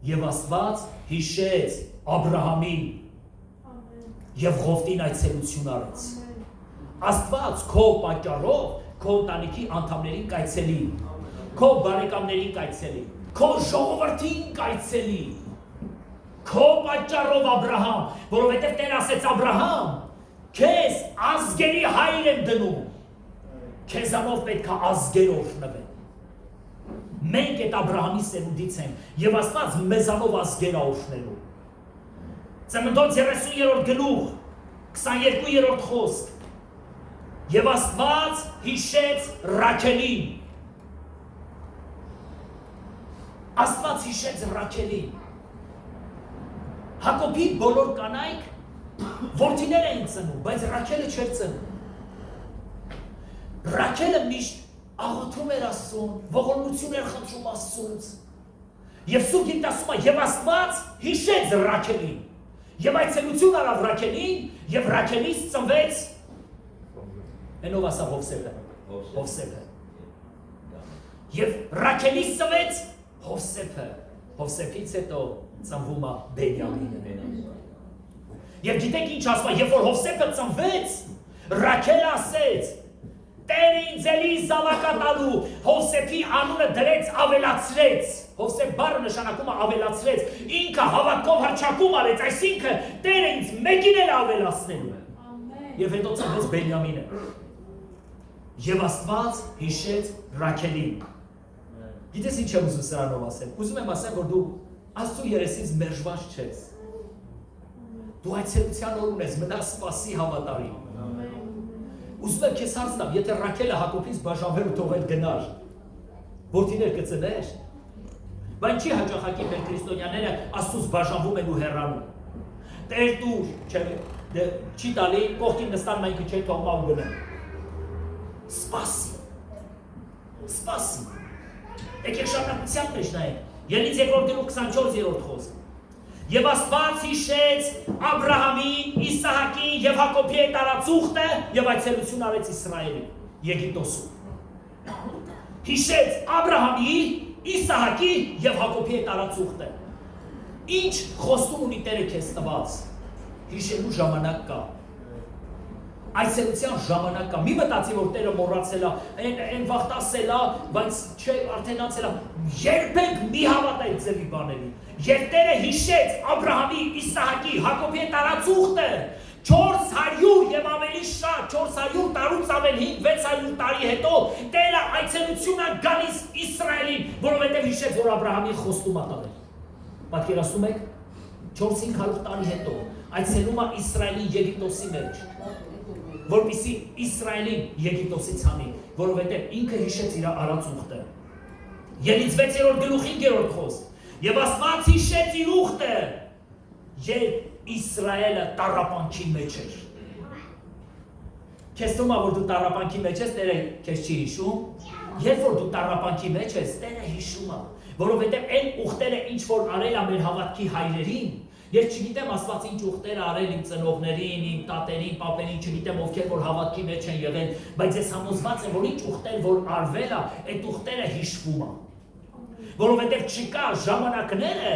Եվ Աստված հիշեց Աբրահամին եւ Ղովտին այցելություն արեց։ Աստված քո պատճառով քո ընտանիքի անդամներին կայցելի, քո բարեկամներին կայցելի, քո ժողովրդին կայցելի, քո պատճառով Աբրահամ, որովհետև Տեր ասեց Աբրահամ, քեզ ազգերի հայր եմ դնում, քեզանով պետք է ազգեր օրհնվեն։ Մենք այդ Աբրահամի սերունդից ենք եւ Աստված մեզանով ազգեր է օրհնելու։ Ծննդոց 30-րդ գլուխ 22-րդ խոսք։ Եվ Աստված հիշեց Ռաքելին։ Աստված հիշեց Ռաքելին։ Հակոբի բոլոր կանայք որդիներ էին ծնում, բայց Ռաքելը չէր ծնում։ Ռաքելը միշտ աղոթում էր Աստծուն, ողորմություն էր խնդրում Աստծուց։ Եվ Սուրբ Գիրքն ասում է, եւ Աստված հիշեց Ռաքելին։ Եվ այցելություն արավ Ռաքելին, եւ Ռաքելից ծնվեց Ենով ասա Հովսեփը։ Եվ Ռաքելից ծնվեց Հովսեփը։ Հովսեփից հետո ծնվում է Բենյամինը։ Եվ գիտեք ինչ ասում է, երբ որ Հովսեփը ծնվեց, Ռաքելը ասեց. Տեր ինձ էլի զավակատալու, Հովսեփի անունը դրեց ավելացրեց։ Հովսեփ բառը նշանակում է ավելացրեց, ինքը հավատքով հռչակում արեց, այսինքն Տերը ինձ մեկին էլ ավելացնելու է։ Եվ հետո ծնվեց Բենյամինը։ Եվ Աստված հիշեց Ռաքելին։ Գիտես ինչ եմ ուզում սրանով ասել։ Ուզում եմ ասել, որ դու Աստծո երեսից մերժված չես։ Դու այցելության օր ունես, մնա սպասի հավատարիմ։ Ուզում եմ քեզ հարց տամ, եթե Ռաքելը Հակոբից բաժանվեր ու թողեր գնար, որդիներ կծներ։ Բայց չի հաճախակի մեր քրիստոնյաները Աստծուց բաժանվում են ու հեռանում։ Տեր դուր, չի տալի, կողքին նստան մայքը չէ թողնա ու գնա։ Սպասի։ Սպասի։ Եկեք շարունակության մեջ նայենք։ Ելից 2-րդ գլուխ 24-րդ խոսք։ Եվ Աստված հիշեց Աբրահամին, Իսահակին եւ Հակոբի տարածուղտը եւ այցելություն արեց Իսրայելին, Եգիպտոսում։ Հիշեց Աբրահամի, Իսահակի եւ Հակոբի տարածուղտը։ Ինչ խոստում ունի Տերը քեզ տված։ Հիշելու ժամանակ կա։ Այցելության ժամանակ կա։ Մի մտածի, որ Տերը մոռացել է, այն վաղ ասել է, բայց չէ, արդեն անցել է։ Երբեք մի հավատա այդ ձևի բաներին։ Եվ Տերը հիշեց Աբրահամի, Իսահակի, Հակոբի տարածուղտը 400 եւ ավելի շատ, 400 տարուց ավել 500-600 տարի հետո Տերը այցելություն է գալիս Իսրայելին, որովհետեւ հիշեց, որ Աբրահամի խոստում է տվել։ Պատկերացնում եք 400-500 տարի հետո այցելում է Իսրայելի Եգիպտոսի մեջ։ որպեսզի Իսրայելին Եգիպտոսից հանի, որովհետև ինքը հիշեց իր արած ուխտը։ Ելից 6-րդ գլուխ 5-րդ խոսք։ Եվ Աստված հիշեց իր ուխտը, երբ Իսրայելը տառապանքի մեջ էր։ Քեզ թվում է, որ դու տառապանքի մեջ ես, Տերը քեզ չի հիշում։ Երբ որ դու տառապանքի մեջ ես, Տերը հիշում է, որովհետև այն ուխտերը ինչ որ արել է մեր հավատքի հայրերին, ես չգիտեմ Աստված ինչ ուխտեր արել իմ ծնողներին, իմ տատերին, պապերին, չգիտեմ ովքեր որ հավատքի մեջ են եղել, բայց ես համոզված եմ, որ ինչ ուխտեր որ արվել է, այդ ուխտերը հիշվում է։ Որովհետև չկա ժամանակները,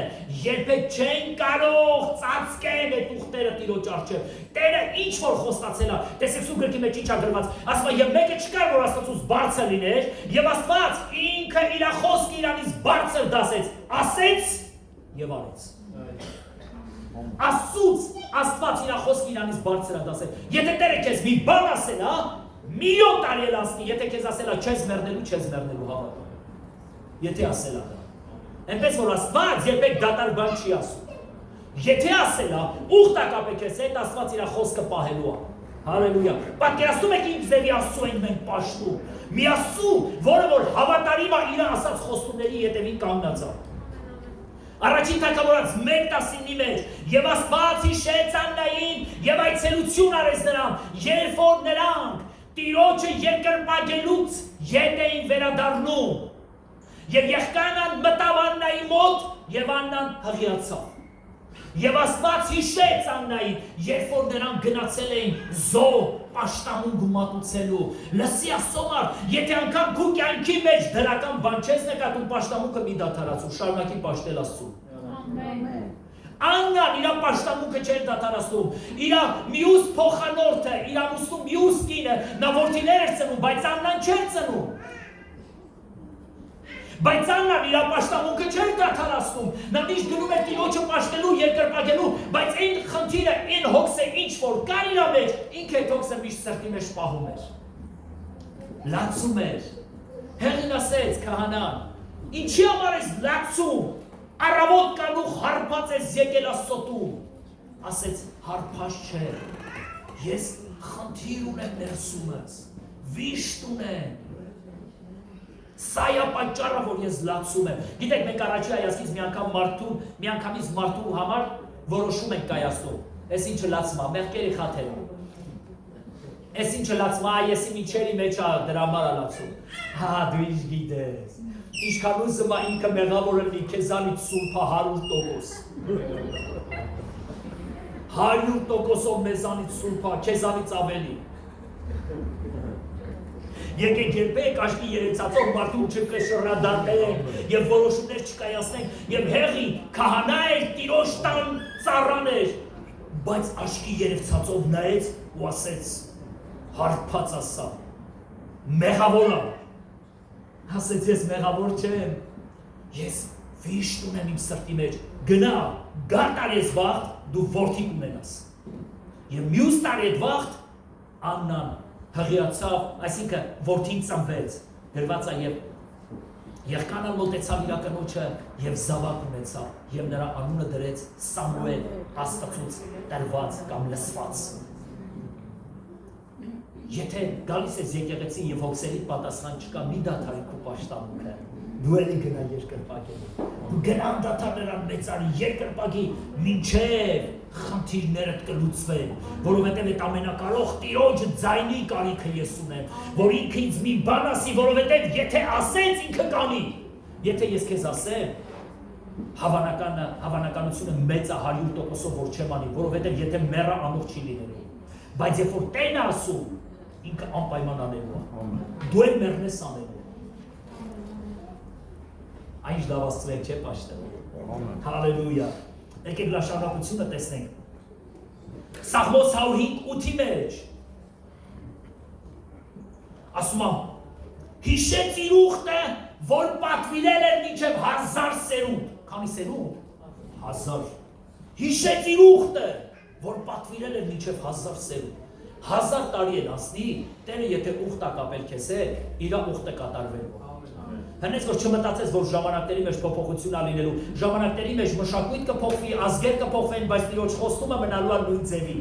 երբեք չեն կարող ծածկել այդ ուխտերը Տիրոջ առջև։ Տերը ինչ որ խոստացել է, տեսեք Սուրբ գրքի մեջ ինչ է գրված, ասում է, եւ մեկը չկար որ Աստծուց բարձր լիներ, եւ Աստված ինքը իր խոսքը իրանից բարձր դասեց, ասեց եւ արեց։ Աստված իր խոսքը իրանից բարձր է դասել։ Եթե Տերը քեզ մի բան ասել է, միլիոն տարի էլ ասնի, եթե քեզ ասել է չես մեռնելու հավատա։ Եթե ասել է դա։ Այնպես որ Աստված երբեք դատարկ բան չի ասում։ Եթե ասել է, ուխտա կապեք ես հետ, Աստված իր խոսքը պահելու է։ Հալելույա։ Պատկերացնում եք ինչ ձևի Աստծու ենք մենք պաշտում։ Մի Աստծու, որը որ հավատարիմ է իր ասած խոստումների ետևին կանգնած է։ Առաջին Թագավորաց 1:19-ի մեջ եւ Աստված հիշեց Աննային եւ այցելություն արեց նրան, երբ որ նրանք Տիրոջը երկրպագելուց ետ էին վերադառնում։ Եվ Եղկանան մտավ Աննայի մոտ եւ Աննան հղիացավ։ Եվ Աստված հիշեց Աննային, երբ որ նրանք գնացել էին զո պաշտամունք մատուցելու։ Լսի Աստծո, եթե անգամ քո կյանքի մեջ դրական բան չես նկատում, պաշտամունքը մի դադարացու, շարունակի պաշտել Աստծուն։ Ամեն։ Աննան իր պաշտամունքը չէր դադարացնում։ Իր մյուս փոխանորդը, իր ամուսնու մյուս կինը, նա որդիներ էր ծնում, բայց Աննան չէր ծնում։ Բայց Աննան իր պաշտամունքը չէր դադարացնում, նա միշտ գնում էր Տիրոջը պաշտելու, երկրպագելու, բայց այն խնդիրը, այն հոգսը ինչ որ կար իր մեջ, ինքը այդ հոգսը միշտ սրտի մեջ պահում էր։ Լացում էր։ Հեղին ասեց քահանան, ինչի համար ես լացում, առավոտ կանուխ հարբած ես եկել Աստծոտում։ Ասեց, հարբած չէ, ես խնդիր ունեմ ներսումս, վիշտ ունեմ։ Սա է պատճառը, որ ես լացում եմ։ Գիտեք, մենք առաջի հայացքից միանգամից մարդու համար որոշում ենք կայացնում։ Այս ինչը լացում է, մեղքերի խաթերը։ Այս ինչը լացում է, ես իմ իջերի մեջ դրա համար է լացում։ Հա, դու ինչ գիտես։ Ինչքան ուզում է ինքը մեղավոր լինի, քեզանից սուրբը 100%։ 100%-ով մեզանից սուրբը, քեզանից ավելի։ Եկեք երբեք աչքի երեցածով մարդու չկշռադատենք եւ որոշումներ չկայացնենք եւ հեղի քահանա էր Տիրոջ տան ծառան էր, բայց աչքի երեցածով նայեց ու ասեց հարբած ասա մեղավոր եմ, ասեց ես մեղավոր չեմ, ես վիշտ ունեմ իմ սրտի մեջ, գնա գար տարի ես վաղտ դու որդի կունենաս եւ մյուս տարի այդ վաղտ Աննան հղիացավ, այսինքն որդին ծնվեց, գրված է եւ Եղկանան մոտեցավ իր կնոջը եւ զավակ ունեցավ եւ նրա անունը դրեց Սամուել, Աստծուց տրված կամ լսված։ Եթե գալիս ես եկեղեցի եւ հոգսերի պատասխան չկա, մի դադարի քո պաշտամունքը, դու էլի գնա երկրպագելու։ Գնան դադար նրան մեծարի երկրպագի մինչեւ խնդիրներդ կլուծվեն, որովհետև այդ ամենակարող Տիրոջ ձայնի կարիքը ես ունեմ, որ ինքը ինձ մի բան ասի, որովհետև եթե ասեց ինքը կանի, եթե ես քեզ ասեմ, հավանականությունը մեծ է 100%-ով որ չեմ անի, որովհետև եթե մեռա ամուր չի լինելու, բայց երբ որ Տերն է ասում, ինքը անպայման անելու է, դու էլ մեռնես անելու։ Այն լավացրեք չէ պաշտել։ Հալելույա։ Եկեք լավ շարունակությունը տեսնենք։ Սաղմոս 105:8-ի մեջ ասում է հիշեց իր ուխտը, որ պատվիրել էր մինչև 1000 սերունդ։ Քանի սերունդ։ 1000։ Հիշեց իր ուխտը, որ պատվիրել էր մինչև 1000 սերունդ։ 1000 տարի էլ ասնի, Տերը եթե ուխտ կապել քեզ հետ, իր ուխտը կատարվելու։ Հենց որ չմտածես, որ ժամանակների մեջ փոփոխություն ա լինելու, ժամանակների մեջ մշակույթ կփոխվի, ազգեր կփոխվեն, բայց Տիրոջ խոստումը մնալու է նույն ձևի։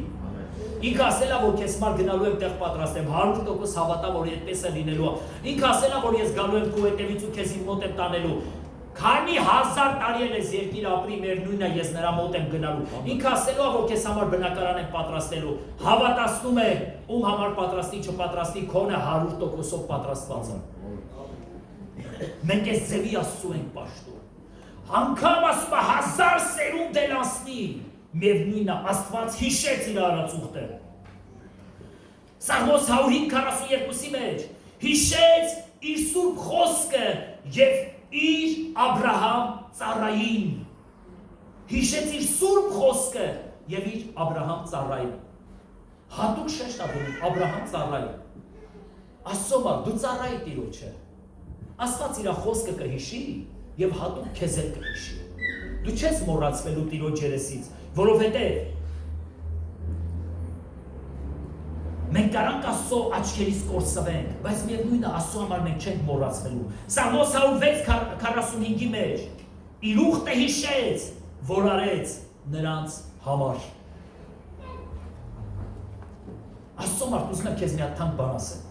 Ինքը ասել է, որ քեզ համար գնալու եմ տեղ պատրաստեմ, 100% հավատա, որ այդպես է լինելու։ Ինքը ասել է, որ ես գալու եմ քո հետևից ու քեզ իմ մոտ եմ տանելու։ Քանի 1000 տարի էլ ես երկիր ապրի, մեր նույնը ես նրա մոտ եմ գնալու։ Ինքը ասելու է, որ քեզ համար բնակարան եմ պատրաստելու։ Հավատացնում է, ում համար պատրաստի, չպատրաստի, քոնը 100%-ով պատրաստված է։ Մենք այս ձևի Աստծու ենք պաշտում։ Անգամ ասում է 1000 սերունդ էլ անցնի, միևնույնն է, Աստված հիշեց իր արած ուխտերը։ Սաղմոս 105:42-ի մեջ հիշեց իր սուրբ խոսքը եւ իր Աբրահամ ծառային, հիշեց իր սուրբ խոսքը եւ իր Աբրահամ ծառային, հատուկ շեշտ աբերում Աբրահամ ծառային, ասոմա դու ծառայի տիրոջ է, Աստված իր խոսքը կհիշի եւ հատուկ քեզ էլ կհիշի, դու չես մոռացվելու տիրոջ երեսից, որովհետեւ մենք կարանք Աստծո աչքերից կորսվենք, բայց միևնույնն է Աստծո համար մենք չենք մոռացվելու։ Սաղմոս 106:45-ի մեջ իր ուխտը հիշեց, որ արեց նրանց համար։ Աստծո մարդ ուզում եմ քեզ մի հատ թանկ բան ասեմ։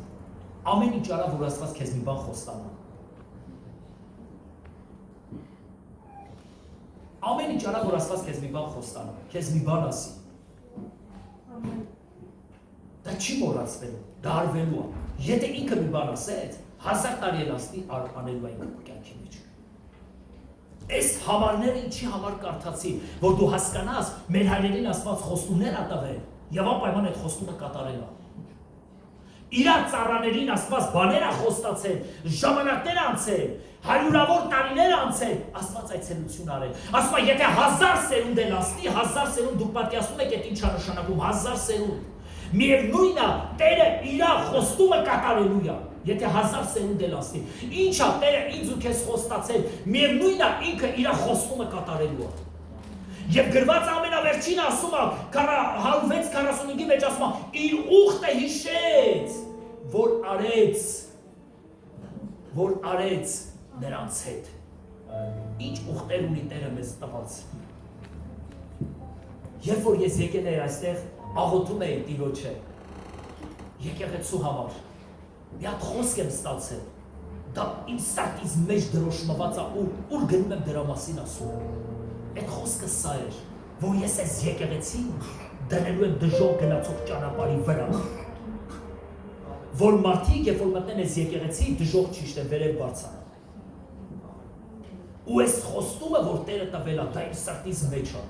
Ամեն ինչ արա, որ Աստված քեզ մի բան խոստանա։ Ամեն ինչ արա, որ Աստված քեզ մի բան խոստանա, քեզ մի բան ասի։ Դա չի մոռացվելու, դա արվելու է։ Եթե ինքը մի բան ասեց, 1000 տարի էլ ասնի անելու այն կյանքի մեջ։ Այս համարները ինչի համար կարդացի, որ դու հասկանաս, մեր հայրերին Աստված խոստումներ ա տվել, եւ անպայման այդ խոստումը կատարել է։ Իրա ծառաներին Աստված բաներ ա խոստացել, ժամանակներ անցել, հարյուրավոր տարիներ անցել, Աստված այցելություն արել։ Ասում է, եթե 1000 սերունդ էլ անցնի, 1000 սերունդ դուք պատկերացնում եք, այդ ինչ է նշանակում, 1000 սերունդ։ Միևնույնն է, Տերը իր խոստումը կատարելու է, եթե 1000 սերունդ էլ անցնի։ Ինչ է Տերը ինձ ու քեզ խոստացել, միևնույնն է, ինքը իր խոստումը կատարելու է։ Եվ գրված ամենավերջին ասում է 106:45-ի մեջ ասում է, իր ուխտը հիշեց, որ արեց նրանց հետ։ Ինչ ուխտեր ունի Տերը մեզ տված։ Երբ որ ես եկել էի այստեղ, աղոթում էի Տիրոջը, եկեղեցու համար, մի հատ խոսք եմ ստացել, դա իմ սրտիս մեջ դրոշմված է, ուր գնում եմ դրա մասին ասում եմ, այդ խոսքը սա էր, որ ես այս եկեղեցին դնելու եմ դժոխք գնացող ճանապարհի վրա, որ մարդիկ, երբ որ մտնեն այս եկեղեցի, դժոխք չիշտեն, վերև բարձրանան, ու այս խոստումը, որ Տերը տվել է, դա իմ սրտիս մեջ է,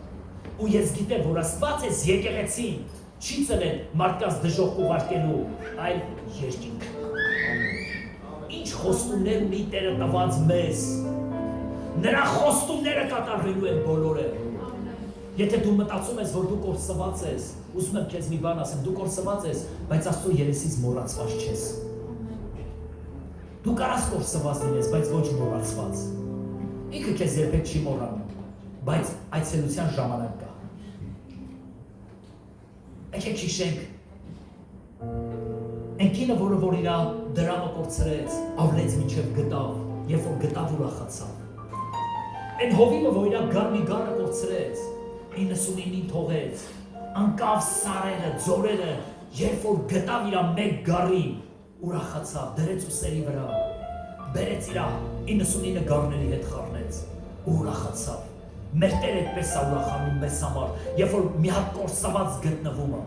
ու ես գիտեմ, որ Աստված այս եկեղեցին չի ծնել մարդկանց դժոխք ուղարկելու, այլ երկինք։ Ինչ խոստումներ ունի Տերը տված մեզ, նրա խոստումները կատարվելու են բոլորը։ Եթե դու մտածում ես, որ դու կորսված ես, ուզում եմ քեզ մի բան ասեմ, դու կորսված ես, բայց Աստծո երեսից մոռացված չես։ Դու կարաս կորսված լինես, բայց ոչ մոռացված։ Ինքը քեզ երբեք չի մոռանում, բայց այցելության ժամանակ կա։ Եկեք հիշենք, ընկինը, որ իր դրամը կորցրեց, ավլեց մինչև գտավ, երբ որ գտավ ուրախացավ։ Այն հովիվը, որ իր մի գառը կորցրեց, 99-ին թողեց, անկավ սարերը, ձորերը, երբ որ գտավ իր մեկ գառի, ուրախացավ, դրեց ուսերի վրա, բերեց իր 99 գառների հետ խառնեց, ու ուրախացավ։ Մեր Տերը այդպես է ուրախանում մեզ համար, երբ որ մի հատ կորսված գտնվում է։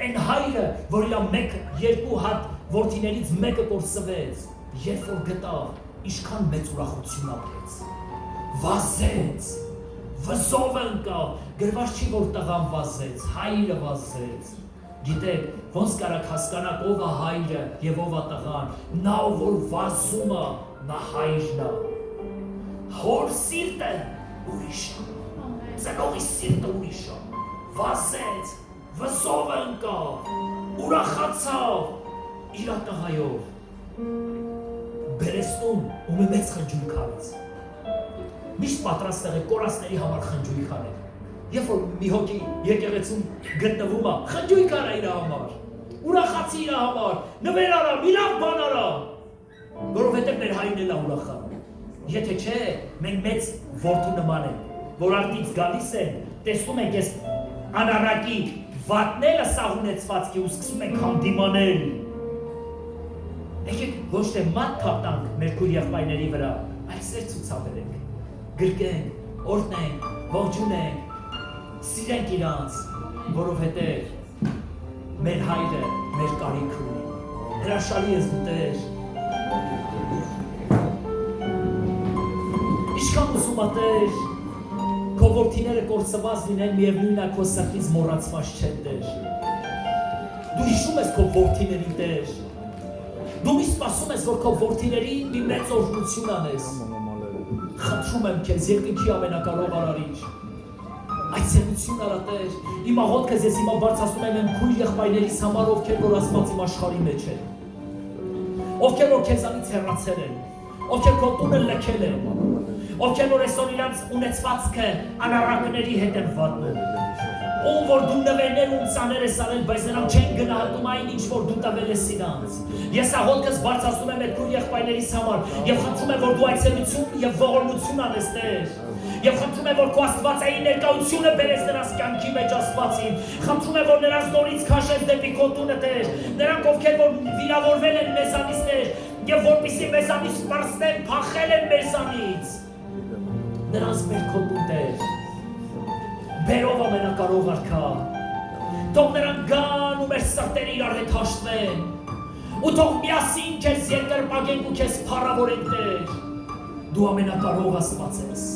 Այն հայրը, որ իր 1-2 հատ որդիներից մեկը կորսվեց, երբ որ գտավ, ինչքան մեծ ուրախություն ապրեց։ Վազեց, վզով ընկավ, գրված չի, որ տղան վազեց, հայրը վազեց։ Գիտեք, ոնց կարաք հասկանաք ով է հայրը եւ ով է տղան, նա որ վազում է, նա հայրն է։ Հոր սիրտը ուրիշ է, ծնողի սիրտը ուրիշ է, վազեց, վզով ընկավ, ուրախացավ իր տղայով, բերեստում ու մի մեծ խնջույք արեց, միշտ պատրաստ եղեք կորածների համար խնջույք արեք, երբ որ մի հոգի եկեղեցում գտնվում է, խնջույք արա իր համար, ուրախացի իր համար, նվեր արա, մի լավ բան արա, որովհետև մեր հայրն էլ է ուրախանում։ Եթե չէ, մենք մեծ որդու նման ենք, որ արտից գալիս են, տեսնում ենք ես անառակի վատնելը սահունեցվածքի ու սկսում ենք հանդիմանել։ Եկեք ոչ թե մատ թափտանք մեր քույր եղբայրների վրա, այլ սեր ցուցաբերենք, գրկենք, օրհնենք, ողջունենք, սիրենք իրանց, որովհետև մեր հայրը մեր կարիք ունի։ Հրաշալի ես դու Տեր։ Ինչքան ուզում ա Տեր, քո որդիները կորսված լինեն, միևնույն է քո սրտից մոռացված չեն Տեր։ Դու հիշում ես քո որդիների Տեր։ Դու մի սպասում ես, որ քո որդիներին մի մեծ օրհնություն անես։ Խնդրում եմ քեզ, երկնքի ամենակարող Արարիչ, այցելություն արա Տեր, իմ աղոթքս ես հիմա բարձրացնում եմ իմ քույր եղբայրներիս համար, ովքեր որ Աստված իմ աշխարհի մեջ են, ովքեր որ քեզանից հեռացել են, ովքեր քո տունը լքել են, ովքեր որ այսօր իրանց ունեցվածքը անառակների հետ են վատնում, ում որ դու նվերներ ու ծաներ ես արել, բայց նրանք չեն գնահատում այն ինչ որ դու տվել ես իրանց։ Ես աղոթքս բարձրացնում եմ այդ քույր եղբայրներիս համար եւ խնդրում եմ որ դու այցելություն եւ ողորմություն անես Տեր։ Եվ խնդրում եմ որ քո աստվածային ներկայությունը բերես նրանց կյանքի մեջ Աստվածին։ Խնդրում եմ որ նրանց նորից քաշես դեպի քո տունը Տեր։ Նրանք ովքեր որ վիրավորվել են մեզանից Տեր եւ որպեսզի մեզանից սպառնեն, փախել են մեզանից։ Նրանց մեր քո տուն Տեր։ Բերով ամենակարող Արքա։ Թող նրանք գան ու մեր սրտերը իրար հետ հաշտվեն։ Ու թող միասին քեզ երկրպագենք ու քեզ փառավորենք Տեր։ Դու ամենակարող Աստված ես։